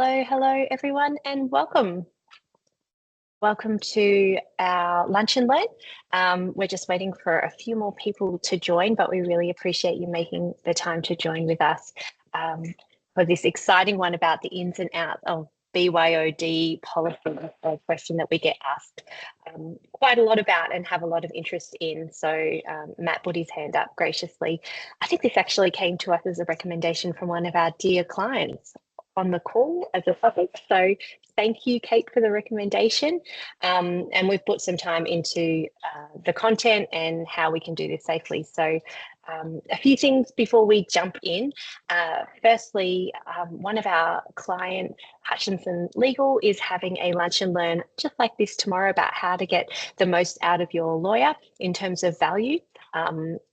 Hello everyone, and welcome. Welcome to our Lunch and Learn. We're just waiting for a few more people to join, but we really appreciate you making the time to join with us for this exciting one about the ins and outs of BYOD policy, a question that we get asked quite a lot about and have a lot of interest in. So Matt put his hand up graciously. I think this actually came to us as a recommendation from one of our dear clients on the call as a topic. So thank you, Kate, for the recommendation. And we've put some time into the content and how we can do this safely. So a few things before we jump in. Firstly, one of our clients, Hutchinson Legal, is having a lunch and learn just like this tomorrow about how to get the most out of your lawyer in terms of value.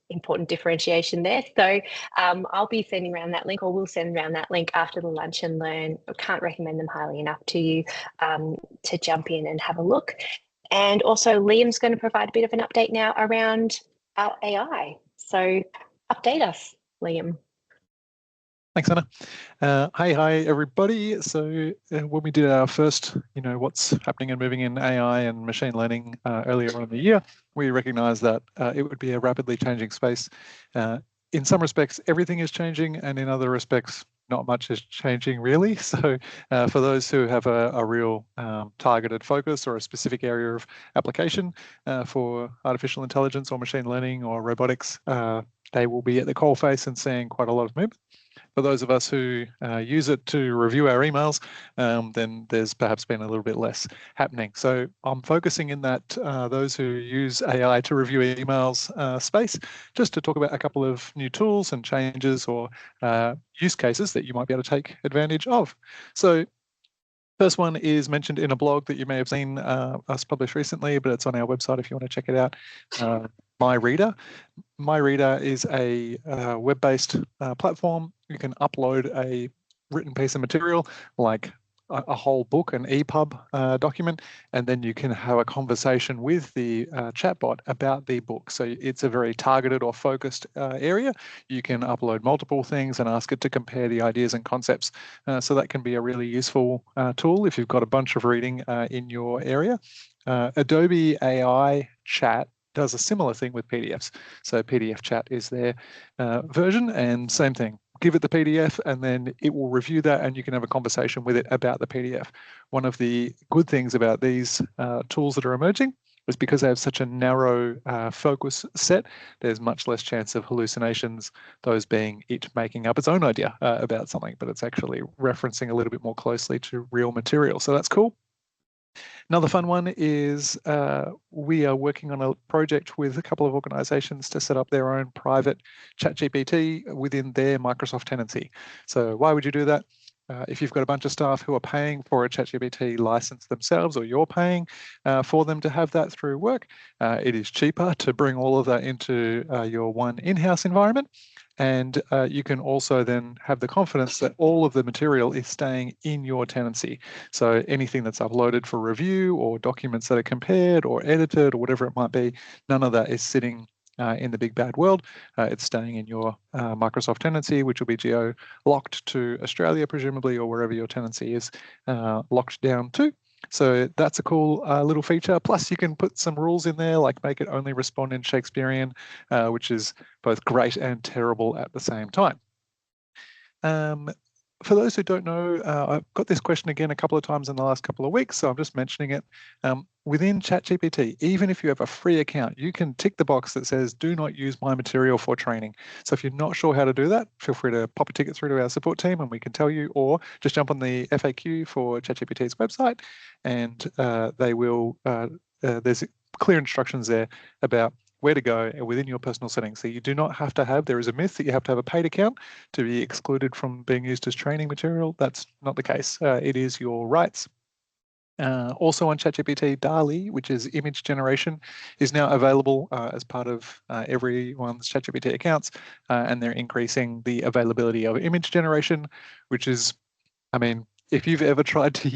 Important differentiation there. So I'll be sending around that link, or we'll send around that link after the lunch and learn. I can't recommend them highly enough to you to jump in and have a look. And also Liam's going to provide a bit of an update now around our AI. So update us, Liam. Thanks, Anna. Hi, everybody. So when we did our first, what's happening and moving in AI and machine learning earlier on in the year, we recognized that it would be a rapidly changing space. In some respects, everything is changing, and in other respects, not much is changing really. So for those who have a real targeted focus or a specific area of application for artificial intelligence or machine learning or robotics, they will be at the coalface and seeing quite a lot of movement. For those of us who use it to review our emails, then there's perhaps been a little bit less happening. So I'm focusing in that those who use AI to review emails space, just to talk about a couple of new tools and changes or use cases that you might be able to take advantage of. So first one is mentioned in a blog that you may have seen us publish recently, but it's on our website if you want to check it out. MyReader. MyReader is a web-based platform. You can upload a written piece of material like a whole book, an EPUB document, and then you can have a conversation with the chatbot about the book. So it's a very targeted or focused area. You can upload multiple things and ask it to compare the ideas and concepts. So that can be a really useful tool if you've got a bunch of reading in your area. Adobe AI Chat does a similar thing with PDFs. So PDF Chat is their version, and same thing. Give it the PDF and then it will review that and you can have a conversation with it about the PDF. One of the good things about these tools that are emerging is because they have such a narrow focus set, there's much less chance of hallucinations, those being it making up its own idea about something, but it's actually referencing a little bit more closely to real material. So that's cool. Another fun one is we are working on a project with a couple of organizations to set up their own private ChatGPT within their Microsoft tenancy. So why would you do that? If you've got a bunch of staff who are paying for a ChatGPT license themselves, or you're paying for them to have that through work, it is cheaper to bring all of that into your one in-house environment. And you can also then have the confidence that all of the material is staying in your tenancy. So anything that's uploaded for review or documents that are compared or edited or whatever it might be, none of that is sitting in the big bad world. It's staying in your Microsoft tenancy, which will be geo-locked to Australia, presumably, or wherever your tenancy is locked down to. So that's a cool little feature. Plus, you can put some rules in there, like make it only respond in Shakespearean, which is both great and terrible at the same time. For those who don't know, I've got this question again a couple of times in the last couple of weeks, so I'm just mentioning it. Within ChatGPT, even if you have a free account, you can tick the box that says, do not use my material for training. So if you're not sure how to do that, feel free to pop a ticket through to our support team and we can tell you, or just jump on the FAQ for ChatGPT's website and they will, there's clear instructions there about where to go within your personal settings. So you do not have to have, there is a myth that you have to have a paid account to be excluded from being used as training material. That's not the case. It is your rights. Also on ChatGPT, DALL-E, which is image generation, is now available as part of everyone's ChatGPT accounts, and they're increasing the availability of image generation, which is, I mean, if you've ever tried to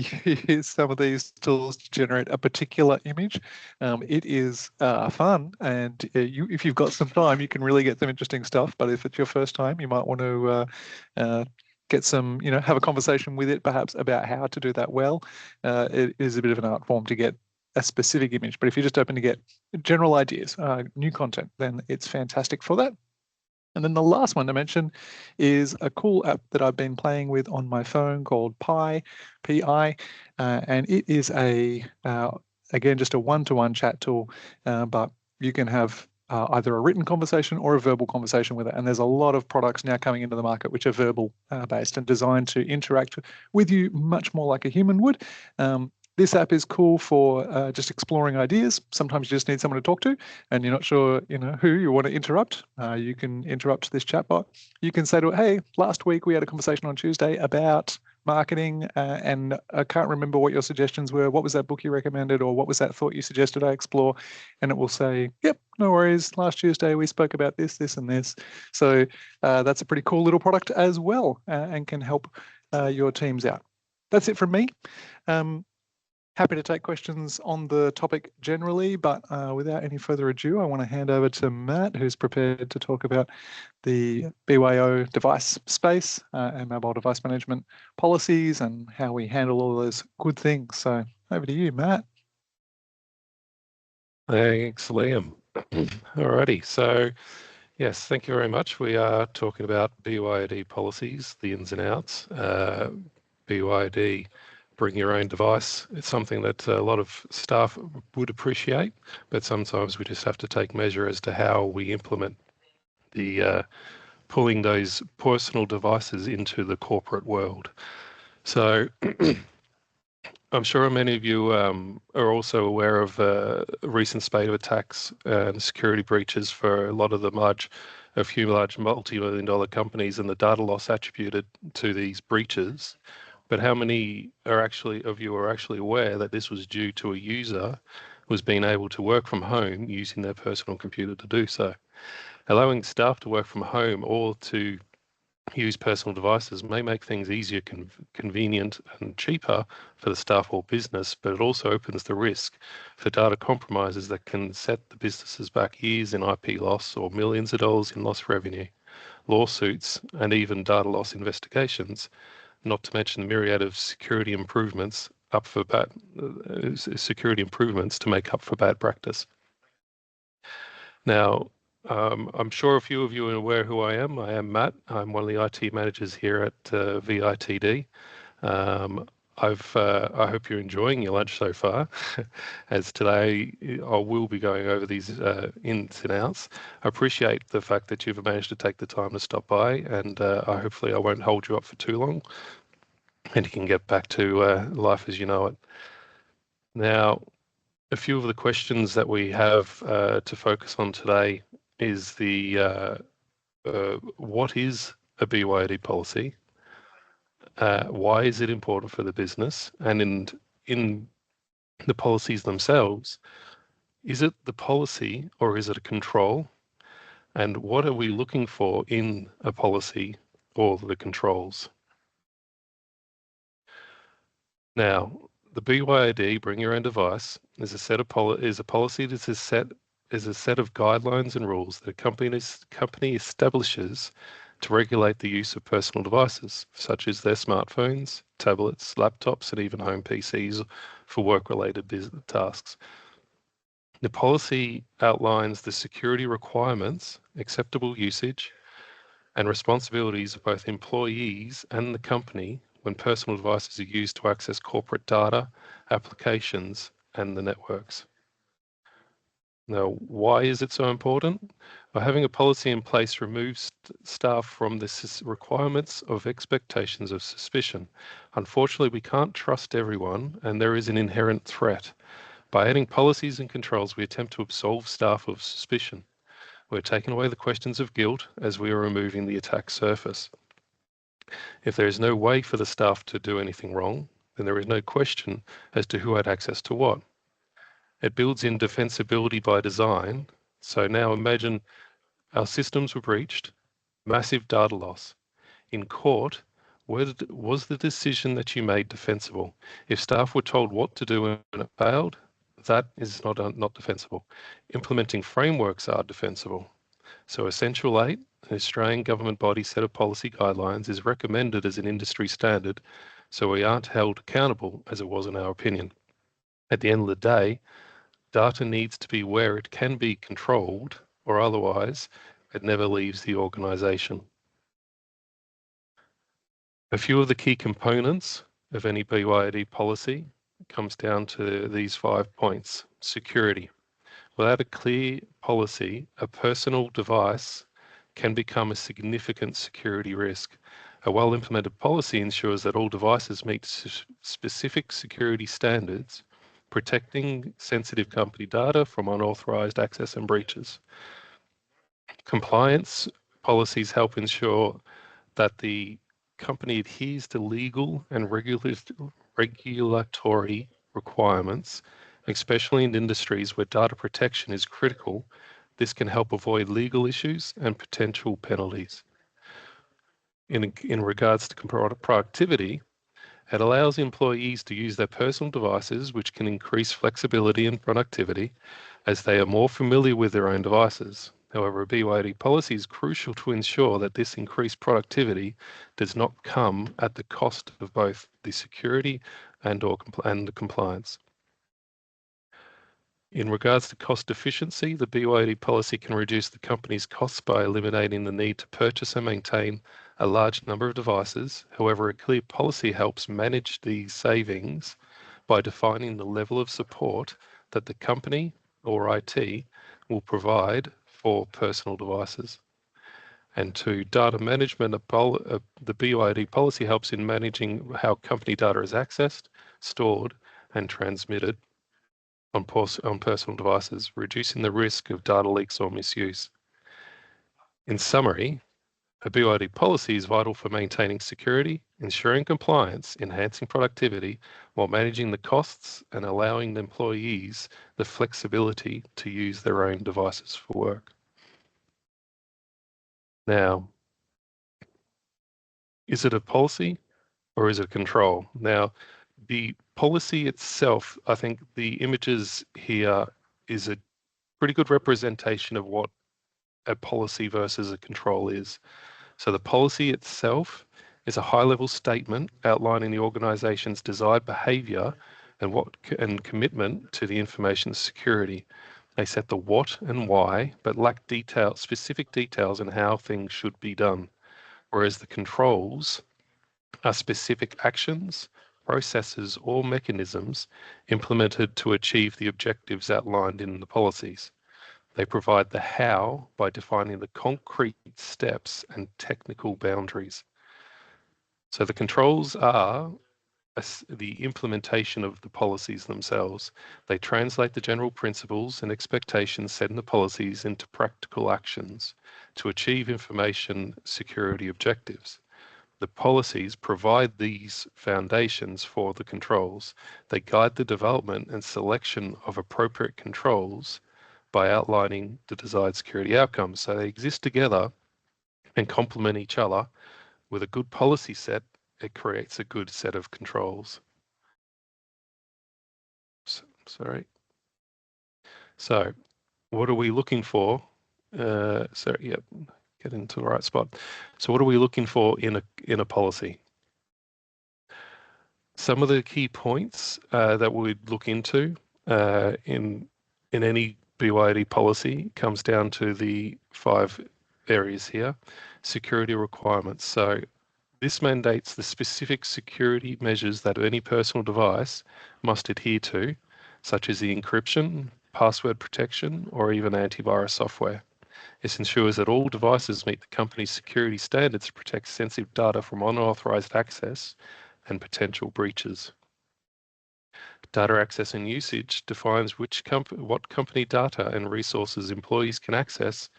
use some of these tools to generate a particular image, it is fun. And if you've got some time, you can really get some interesting stuff. But if it's your first time, you might want to get some, have a conversation with it perhaps about how to do that well. It is a bit of an art form to get a specific image, but if you're just open to get general ideas, new content, then it's fantastic for that. And then the last one to mention is a cool app that I've been playing with on my phone called Pi, P-I, and it is again, just a one-to-one chat tool, but you can have either a written conversation or a verbal conversation with it. And there's a lot of products now coming into the market which are verbal based and designed to interact with you much more like a human would. This app is cool for just exploring ideas. Sometimes you just need someone to talk to and you're not sure, who you want to interrupt. You can interrupt this chatbot. You can say to it, hey, last week we had a conversation on Tuesday about marketing and I can't remember what your suggestions were. What was that book you recommended, or what was that thought you suggested I explore? And it will say, yep, no worries. Last Tuesday we spoke about this, this, and this. So that's a pretty cool little product as well and can help your teams out. That's it from me. Happy to take questions on the topic generally, but without any further ado, I want to hand over to Matt, who's prepared to talk about the BYO device space and mobile device management policies and how we handle all those good things. So over to you, Matt. Thanks, Liam. Alrighty, so yes, thank you very much. We are talking about BYOD policies, the ins and outs. BYOD, bring your own device. It's something that a lot of staff would appreciate, but sometimes we just have to take measure as to how we implement the pulling those personal devices into the corporate world. So I'm sure many of you are also aware of a recent spate of attacks and security breaches for a lot of a few large multi-million-dollar companies and the data loss attributed to these breaches. But how many of you are actually aware that this was due to a user was being able to work from home using their personal computer to do so? Allowing staff to work from home or to use personal devices may make things easier, convenient and cheaper for the staff or business, but it also opens the risk for data compromises that can set the businesses back years in IP loss or millions of dollars in lost revenue, lawsuits and even data loss investigations, not to mention the myriad of security improvements to make up for bad practice. Now, I'm sure a few of you are aware who I am. I am Matt. I'm one of the IT managers here at VITD. I hope you're enjoying your lunch so far, as today I will be going over these ins and outs. I appreciate the fact that you've managed to take the time to stop by, and hopefully I won't hold you up for too long, and you can get back to life as you know it. Now, a few of the questions that we have to focus on today is what is a BYOD policy? Why is it important for the business? And in the policies themselves, is it the policy or is it a control? And what are we looking for in a policy or the controls? Now, the BYOD, bring your own device, is a policy that is a set of guidelines and rules that a company establishes to regulate the use of personal devices, such as their smartphones, tablets, laptops, and even home PCs for work-related business tasks. The policy outlines the security requirements, acceptable usage, and responsibilities of both employees and the company when personal devices are used to access corporate data, applications, and the networks. Now, why is it so important? By having a policy in place removes staff from the requirements of expectations of suspicion. Unfortunately, we can't trust everyone, and there is an inherent threat. By adding policies and controls, we attempt to absolve staff of suspicion. We're taking away the questions of guilt as we are removing the attack surface. If there is no way for the staff to do anything wrong, then there is no question as to who had access to what. It builds in defensibility by design. So now imagine our systems were breached, massive data loss. In court, was the decision that you made defensible? If staff were told what to do and it failed, that is not defensible. Implementing frameworks are defensible. So Essential 8 an Australian government body set of policy guidelines is recommended as an industry standard, so we aren't held accountable as it was in our opinion. At the end of the day, data needs to be where it can be controlled, or otherwise it never leaves the organisation. A few of the key components of any BYOD policy comes down to these 5 points. Security. Without a clear policy, a personal device can become a significant security risk. A well-implemented policy ensures that all devices meet specific security standards, protecting sensitive company data from unauthorized access and breaches. Compliance policies help ensure that the company adheres to legal and regulatory requirements, especially in industries where data protection is critical. This can help avoid legal issues and potential penalties. In regards to productivity, it allows employees to use their personal devices, which can increase flexibility and productivity as they are more familiar with their own devices. However, a BYOD policy is crucial to ensure that this increased productivity does not come at the cost of both the security and the compliance. In regards to cost efficiency, the BYOD policy can reduce the company's costs by eliminating the need to purchase and maintain a large number of devices. However, a clear policy helps manage these savings by defining the level of support that the company or IT will provide for personal devices. And to data management, the BYOD policy helps in managing how company data is accessed, stored, and transmitted on personal devices, reducing the risk of data leaks or misuse. In summary, a BYOD policy is vital for maintaining security, ensuring compliance, enhancing productivity, while managing the costs and allowing the employees the flexibility to use their own devices for work. Now, is it a policy or is it control? Now, the policy itself, I think the images here is a pretty good representation of what a policy versus a control is. So the policy itself is a high-level statement outlining the organization's desired behavior and commitment to the information security. They set the what and why, but lack specific details on how things should be done. Whereas the controls are specific actions, processes, or mechanisms implemented to achieve the objectives outlined in the policies. They provide the how by defining the concrete steps and technical boundaries. So the controls are the implementation of the policies themselves. They translate the general principles and expectations set in the policies into practical actions to achieve information security objectives. The policies provide these foundations for the controls. They guide the development and selection of appropriate controls by outlining the desired security outcomes. So they exist together and complement each other. With a good policy set, it creates a good set of controls. Sorry. So what are we looking for? Yep, get into the right spot. So what are we looking for in a policy? Some of the key points that we'd look into in any BYOD policy comes down to the 5 areas here. Security requirements. So this mandates the specific security measures that any personal device must adhere to, such as the encryption, password protection, or even antivirus software. This ensures that all devices meet the company's security standards to protect sensitive data from unauthorized access and potential breaches. Data access and usage defines what company data and resources employees can access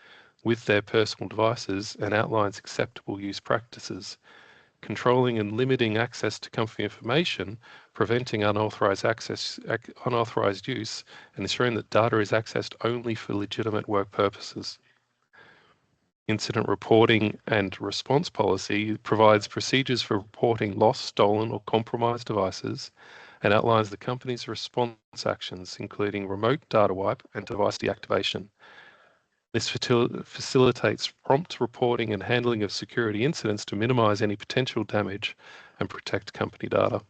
with their personal devices and outlines acceptable use practices. Controlling and limiting access to company information, preventing unauthorized use, and ensuring that data is accessed only for legitimate work purposes. Incident reporting and response policy provides procedures for reporting lost, stolen, or compromised devices and outlines the company's response actions, including remote data wipe and device deactivation. This facilitates prompt reporting and handling of security incidents to minimize any potential damage and protect company data.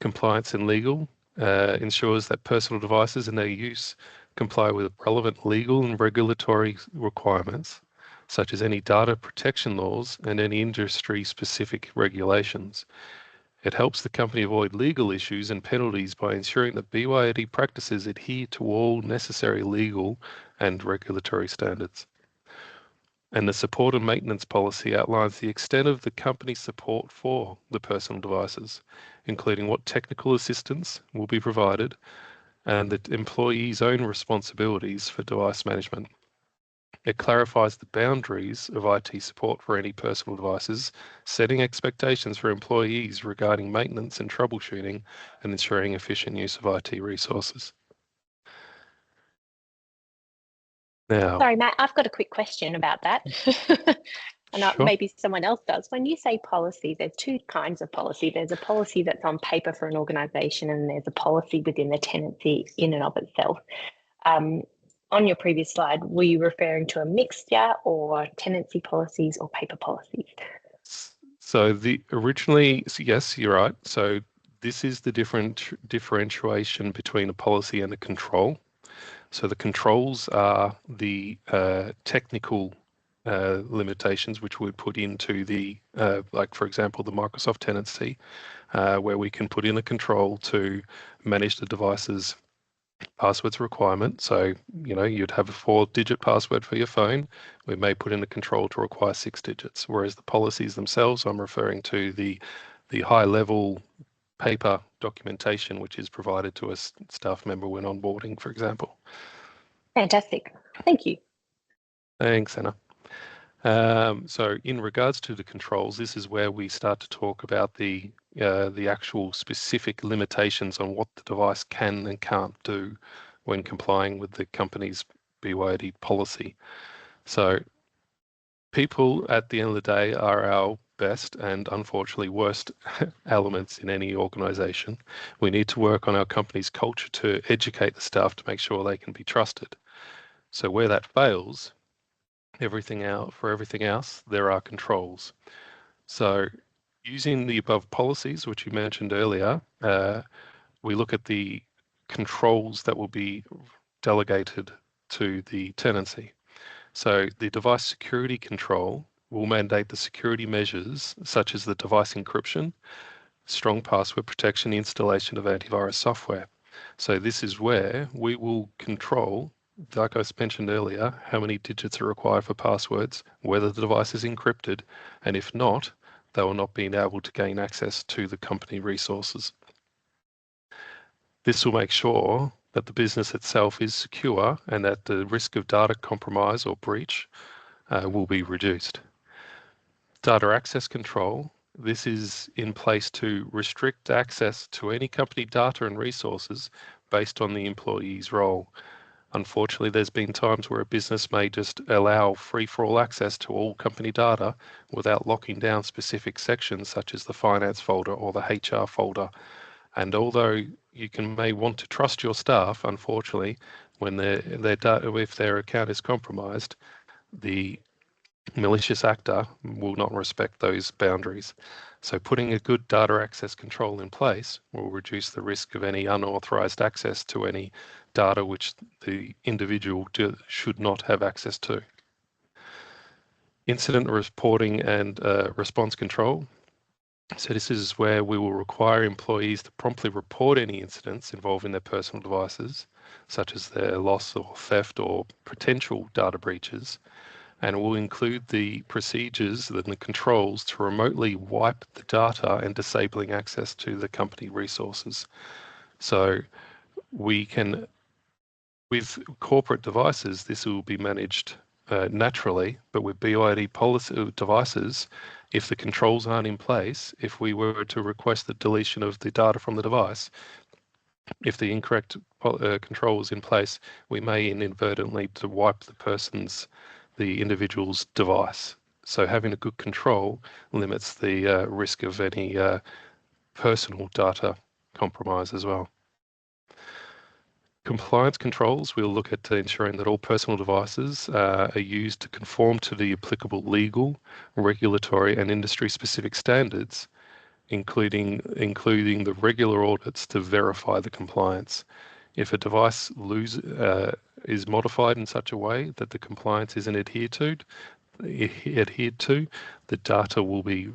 Compliance and legal ensures that personal devices and their use comply with relevant legal and regulatory requirements, such as any data protection laws and any industry-specific regulations. It helps the company avoid legal issues and penalties by ensuring that BYOD practices adhere to all necessary legal and regulatory standards. And the support and maintenance policy outlines the extent of the company's support for the personal devices, including what technical assistance will be provided and the employee's own responsibilities for device management. It clarifies the boundaries of IT support for any personal devices, setting expectations for employees regarding maintenance and troubleshooting, and ensuring efficient use of IT resources. Now, Sorry, Matt, I've got a quick question about that. And sure. maybe someone else does. When you say policy, there's two kinds of policy. There's a policy that's on paper for an organisation, and there's a policy within the tenancy in and of itself. On your previous slide, were you referring to a mixture or tenancy policies or paper policies? So yes, you're right. So this is the differentiation between a policy and a control. So the controls are the technical limitations which we put into the, like for example, the Microsoft tenancy, where we can put in a control to manage the device's passwords requirement. So, you'd have a 4-digit password for your phone. We may put in a control to require 6 digits, whereas the policies themselves, I'm referring to the high level paper documentation, which is provided to a staff member when onboarding, for example. Fantastic. Thank you. Thanks, Anna. So in regards to the controls, this is where we start to talk about the actual specific limitations on what the device can and can't do when complying with the company's BYOD policy. So people at the end of the day are our best and unfortunately worst elements in any organization. We need to work on our company's culture to educate the staff to make sure they can be trusted. So where that fails, for everything else, there are controls. So using the above policies, which you mentioned earlier, we look at the controls that will be delegated to the tenancy. So the device security control will mandate the security measures such as the device encryption, strong password protection, installation of antivirus software. So this is where we will control, like I mentioned earlier, how many digits are required for passwords, whether the device is encrypted, and if not, they will not be able to gain access to the company resources. This will make sure that the business itself is secure and that the risk of data compromise or breach will be reduced. Data access control. This is in place to restrict access to any company data and resources based on the employee's role. Unfortunately, there's been times where a business may just allow free-for-all access to all company data without locking down specific sections such as the finance folder or the HR folder. And although you may want to trust your staff, unfortunately, when if their account is compromised, the malicious actor will not respect those boundaries. So putting a good data access control in place will reduce the risk of any unauthorized access to any data which the individual should not have access to. Incident reporting and response control. So this is where we will require employees to promptly report any incidents involving their personal devices, such as their loss or theft or potential data breaches, and it will include the procedures and the controls to remotely wipe the data and disabling access to the company resources. So we can, with corporate devices, this will be managed naturally, but with BYOD policy devices, if the controls aren't in place, if we were to request the deletion of the data from the device, if the incorrect control is in place, we may inadvertently to wipe the individual's device. So having a good control limits the risk of any personal data compromise as well. Compliance controls, we'll look at ensuring that all personal devices are used to conform to the applicable legal, regulatory and industry-specific standards, including the regular audits to verify the compliance. If a device is modified in such a way that the compliance isn't adhered to, the data will be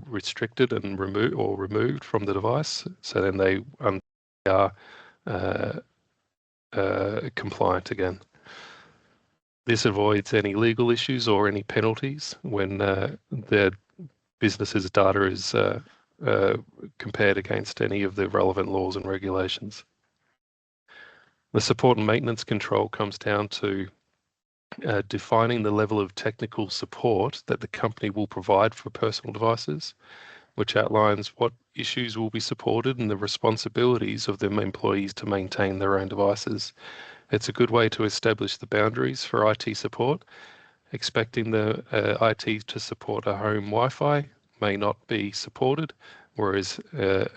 restricted and removed from the device. So then they are compliant again. This avoids any legal issues or any penalties when their business's data is compared against any of the relevant laws and regulations. The support and maintenance control comes down to defining the level of technical support that the company will provide for personal devices, which outlines what issues will be supported and the responsibilities of them employees to maintain their own devices. It's a good way to establish the boundaries for IT support. Expecting the IT to support a home Wi-Fi may not be supported, whereas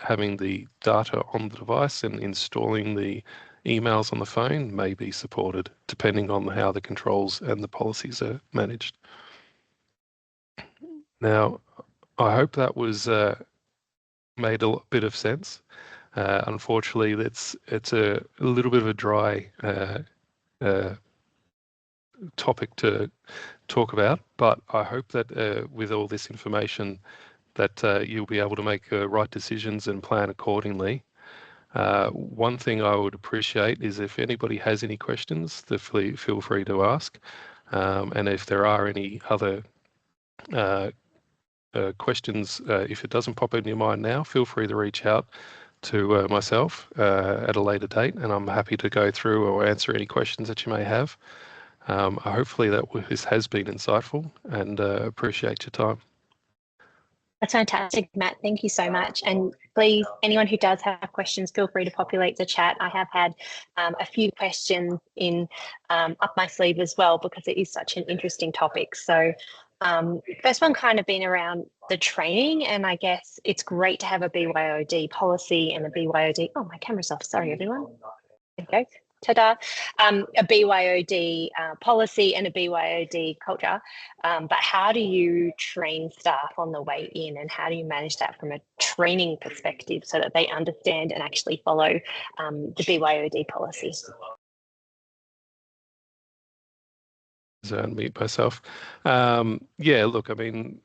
having the data on the device and installing the emails on the phone may be supported, depending on how the controls and the policies are managed. Now, I hope that was made a bit of sense. Unfortunately, it's a little bit of a dry topic to talk about, but I hope that with all this information that you'll be able to make right decisions and plan accordingly. One thing I would appreciate is if anybody has any questions, feel free to ask. And if there are any other questions, if it doesn't pop in your mind now, feel free to reach out to myself at a later date, and I'm happy to go through or answer any questions that you may have. Hopefully this has been insightful, and appreciate your time. That's fantastic, Matt. Thank you so much. And please, anyone who does have questions, feel free to populate the chat. I have had a few questions up my sleeve as well, because it is such an interesting topic. So first one kind of been around the training, and I guess it's great to have a BYOD policy and a BYOD. Oh, my camera's off. Sorry, everyone. There we go. Ta-da. A BYOD policy and a BYOD culture. But how do you train staff on the way in, and how do you manage that from a training perspective so that they understand and actually follow the BYOD policy? Unmute myself. Yeah, look, I mean,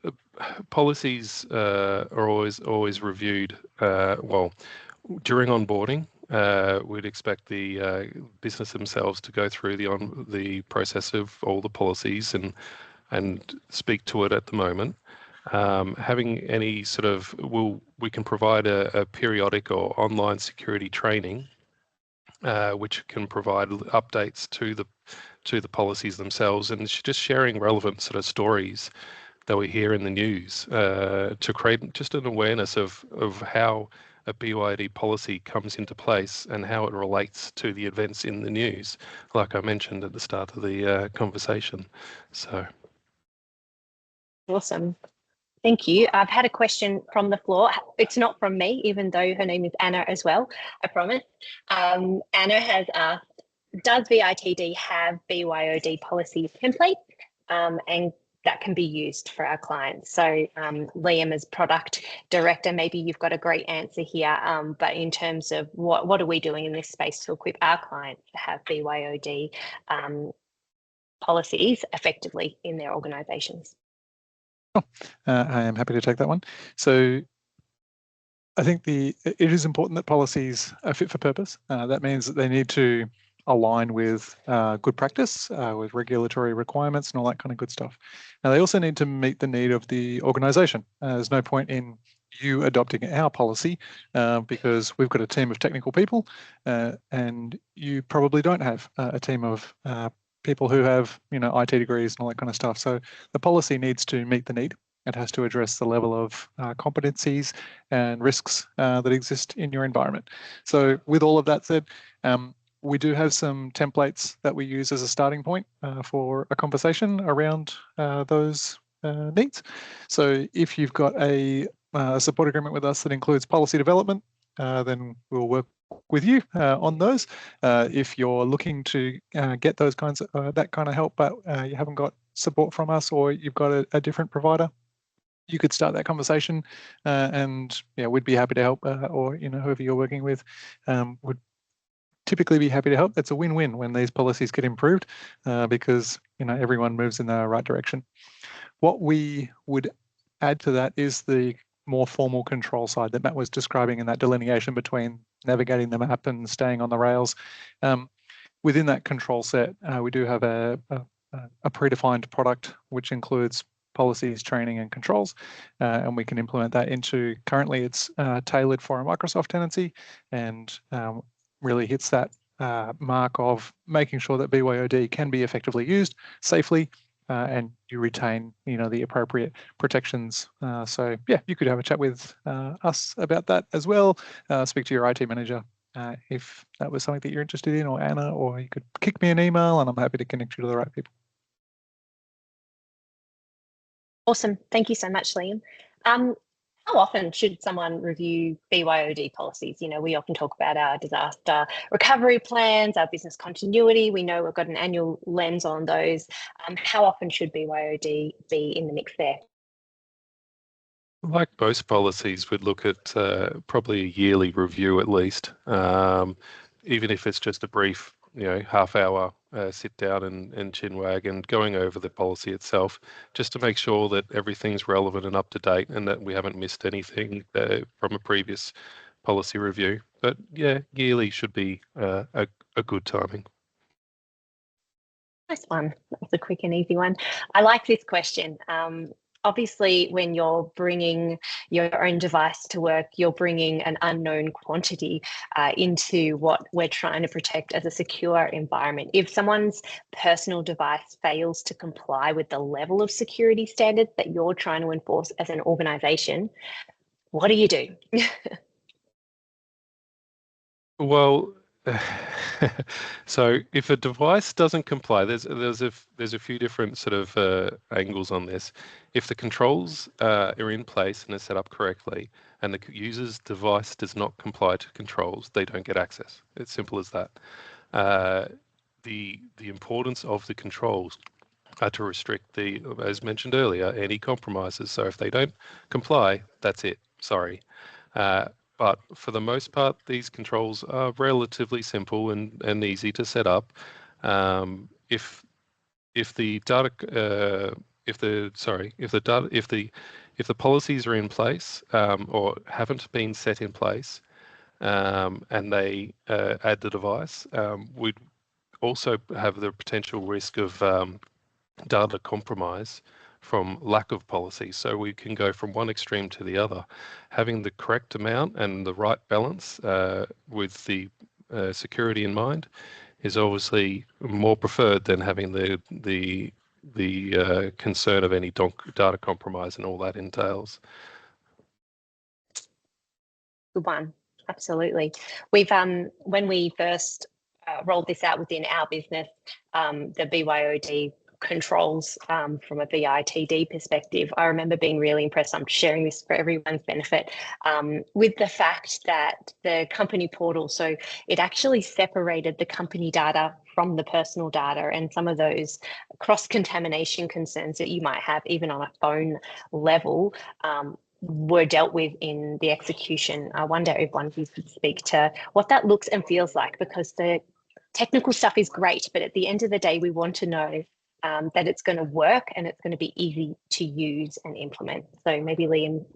policies are always reviewed. Well, during onboarding, we'd expect the business themselves to go through the process of all the policies and speak to it at the moment. Having any sort of, we can provide a periodic or online security training, which can provide updates to the policies themselves, and just sharing relevant sort of stories that we hear in the news to create just an awareness of how a BYOD policy comes into place and how it relates to the events in the news, like I mentioned at the start of the conversation. So awesome. Thank you. I've had a question from the floor. It's not from me, even though her name is Anna as well, I promise. Anna has asked, does BITD have BYOD policy template? And that can be used for our clients. So Liam, as product director, maybe you've got a great answer here. But in terms of what are we doing in this space to equip our clients to have BYOD policies effectively in their organisations? I am happy to take that one. So I think it is important that policies are fit for purpose. That means that they need to align with good practice, with regulatory requirements and all that kind of good stuff. Now, they also need to meet the need of the organisation. There's no point in you adopting our policy because we've got a team of technical people and you probably don't have a team of people who have, IT degrees and all that kind of stuff. So the policy needs to meet the need. It has to address the level of competencies and risks that exist in your environment. So with all of that said, we do have some templates that we use as a starting point for a conversation around those needs. So if you've got a support agreement with us that includes policy development, then we'll work with you on those. If you're looking to get those kinds of that kind of help, but you haven't got support from us, or you've got a different provider, you could start that conversation, and yeah, we'd be happy to help, or whoever you're working with would typically be happy to help. It's a win-win when these policies get improved, because everyone moves in the right direction. What we would add to that is the more formal control side that Matt was describing, in that delineation between navigating the map and staying on the rails. Within that control set, we do have a predefined product which includes policies, training, and controls, and we can implement that into, currently it's tailored for a Microsoft tenancy, and really hits that mark of making sure that BYOD can be effectively used safely, and you retain the appropriate protections. So yeah, you could have a chat with us about that as well. Speak to your IT manager if that was something that you're interested in, or Anna, or you could kick me an email and I'm happy to connect you to the right people. Awesome. Thank you so much, Liam. How often should someone review BYOD policies? We often talk about our disaster recovery plans, our business continuity. We know we've got an annual lens on those. How often should BYOD be in the mix there? Like most policies, we'd look at probably a yearly review at least, even if it's just a brief, half-hour sit down and chin wag and going over the policy itself, just to make sure that everything's relevant and up to date, and that we haven't missed anything from a previous policy review. But yeah, yearly should be a good timing. Nice one. That was a quick and easy one. I like this question. Obviously, when you're bringing your own device to work, you're bringing an unknown quantity into what we're trying to protect as a secure environment. If someone's personal device fails to comply with the level of security standards that you're trying to enforce as an organization, what do you do? Well, so if a device doesn't comply, there's a few different sort of angles on this. If the controls are in place and are set up correctly, and the user's device does not comply to controls, they don't get access. It's simple as that. The importance of the controls are to restrict as mentioned earlier, any compromises. So if they don't comply, that's it. Sorry. But for the most part, these controls are relatively simple and easy to set up. If the policies are in place or haven't been set in place, and they add the device, we'd also have the potential risk of data compromise from lack of policy. So we can go from one extreme to the other. Having the correct amount and the right balance with the security in mind is obviously more preferred than having the concern of any data compromise and all that entails. Good one. Absolutely. We've when we first rolled this out within our business, the BYOD controls from a VITD perspective, I remember being really impressed. I'm sharing this for everyone's benefit, with the fact that the company portal, so it actually separated the company data from the personal data, and some of those cross-contamination concerns that you might have even on a phone level were dealt with in the execution. I wonder if one of you could speak to what that looks and feels like, because the technical stuff is great, but at the end of the day, we want to know that it's going to work and it's going to be easy to use and implement. So maybe Liam,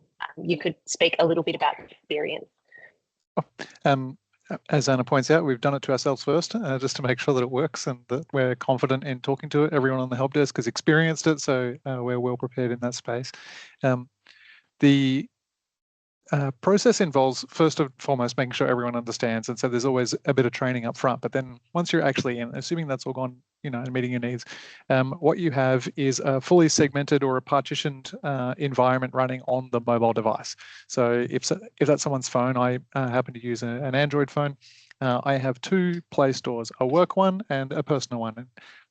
you could speak a little bit about the experience. As Anna points out, we've done it to ourselves first, just to make sure that it works and that we're confident in talking to it. Everyone on the help desk has experienced it, so we're well prepared in that space. The process involves, first and foremost, making sure everyone understands, and so there's always a bit of training up front. But then once you're actually in, assuming that's all gone, and meeting your needs, what you have is a fully segmented or a partitioned environment running on the mobile device. So if that's someone's phone, I happen to use an Android phone. I have two Play stores, a work one and a personal one. And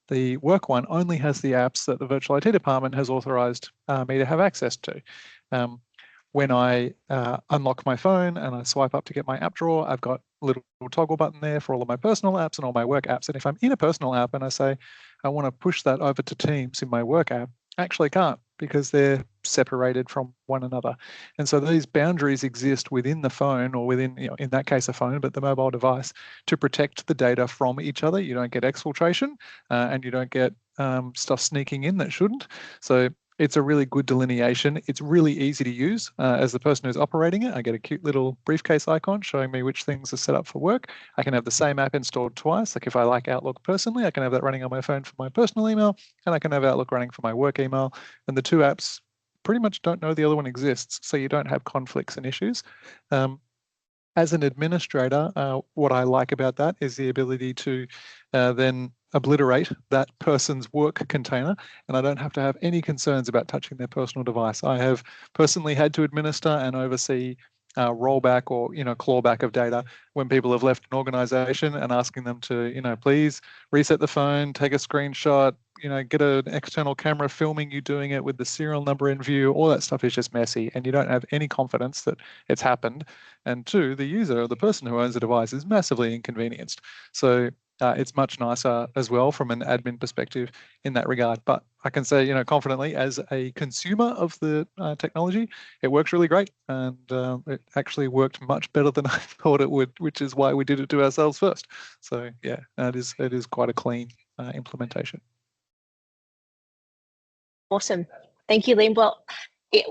the work one only has the apps that the virtual IT department has authorized me to have access to. when I unlock my phone and I swipe up to get my app drawer, I've got a little toggle button there for all of my personal apps and all my work apps. And if I'm in a personal app and I say, I want to push that over to Teams in my work app, I actually can't, because they're separated from one another. And so these boundaries exist within the phone, or within, in that case, a phone, but the mobile device, to protect the data from each other. You don't get exfiltration and you don't get stuff sneaking in that shouldn't. So it's a really good delineation. It's really easy to use. As the person who's operating it, I get a cute little briefcase icon showing me which things are set up for work. I can have the same app installed twice. Like if I like Outlook personally, I can have that running on my phone for my personal email, and I can have Outlook running for my work email. And the two apps pretty much don't know the other one exists, so you don't have conflicts and issues. As an administrator, what I like about that is the ability to then obliterate that person's work container, and I don't have to have any concerns about touching their personal device. I have personally had to administer and oversee rollback or clawback of data when people have left an organization, and asking them to please reset the phone, take a screenshot, get an external camera filming you doing it with the serial number in view. All that stuff is just messy, and you don't have any confidence that it's happened. And two, the user or the person who owns the device is massively inconvenienced. So it's much nicer as well from an admin perspective in that regard. But I can say, confidently, as a consumer of the technology, it works really great, and it actually worked much better than I thought it would, which is why we did it to ourselves first. So yeah, it is quite a clean implementation. Awesome. Thank you, Liam. Well,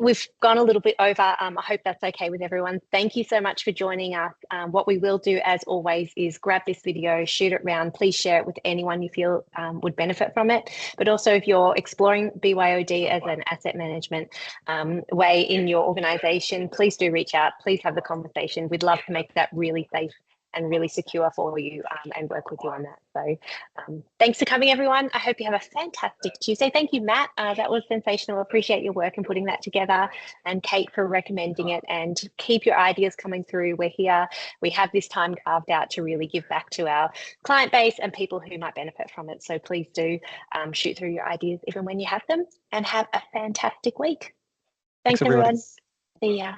we've gone a little bit over. I hope that's okay with everyone. Thank you so much for joining us. What we will do, as always, is grab this video, shoot it around. Please share it with anyone you feel would benefit from it. But also, if you're exploring BYOD as an asset management way in your organization, please do reach out. Please have the conversation. We'd love to make that really safe and really secure for you and work with you on that. So thanks for coming, everyone. I hope you have a fantastic Tuesday. Thank you, Matt. That was sensational. Appreciate your work in putting that together, and Kate for recommending it. And keep your ideas coming through. We're here. We have this time carved out to really give back to our client base and people who might benefit from it. So please do shoot through your ideas even when you have them, and have a fantastic week. Thanks everyone. See ya.